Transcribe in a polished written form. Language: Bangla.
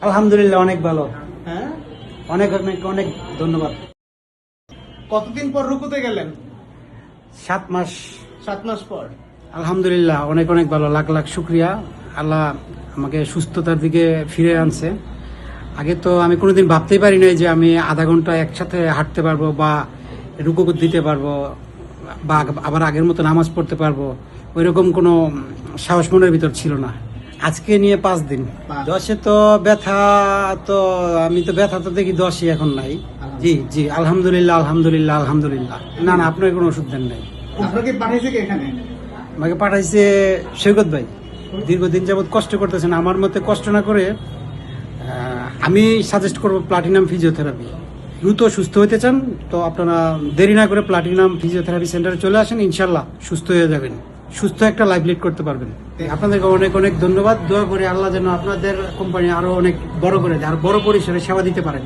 আলহামদুলিল্লাহ অনেক ভালো। হ্যাঁ, অনেক অনেক অনেক ধন্যবাদ। কতদিন পর রুকুতে গেলেন? 7 মাস। 7 মাস পর। আলহামদুলিল্লাহ অনেক অনেক ভালো। লাখ লাখ শুক্রিয়া। আল্লাহ আমাকে সুস্থতার দিকে ফিরে আনছে। আগে তো আমি কোনোদিন ভাবতেই পারি নাই যে আমি আধা ঘন্টা একসাথে হাঁটতে পারবো বা রুকু দিতে পারবো বা আবার আগের মতো নামাজ পড়তে পারবো। ওইরকম কোনো সাহস মনের ভিতর ছিল না। আজকে নিয়ে 5 দিন। 10-এ তো ব্যথা, তো আমি তো ব্যথা তো দেখি 10-ই এখন নাই। জি জি আলহামদুলিল্লাহ আলহামদুলিল্লাহ আলহামদুলিল্লাহ। না না, আপনার কোনো ওষুধ দেন নাই। আপনাকে পাঠিয়েছে কি এখানে? আমাকে পাঠাইছে সৈকত ভাই। দীর্ঘদিন যাবৎ কষ্ট করতেছেন, আমার মতে কষ্ট না করে আমি সাজেস্ট করবো প্লাটিনাম ফিজিওথেরাপি। দ্রুত সুস্থ হতে চান তো আপনারা দেরি না করে প্লাটিনাম ফিজিওথেরাপি সেন্টারে চলে আসেন, ইনশাল্লাহ সুস্থ হয়ে যাবেন, সুস্থ একটা লাইফ লিড করতে পারবেন। আপনাদেরকে অনেক অনেক ধন্যবাদ। দোয়া করি আল্লাহ যেন আপনাদের কোম্পানি আরো অনেক বড় করে দেয়, আর বড় পরিসরে সেবা দিতে পারেন।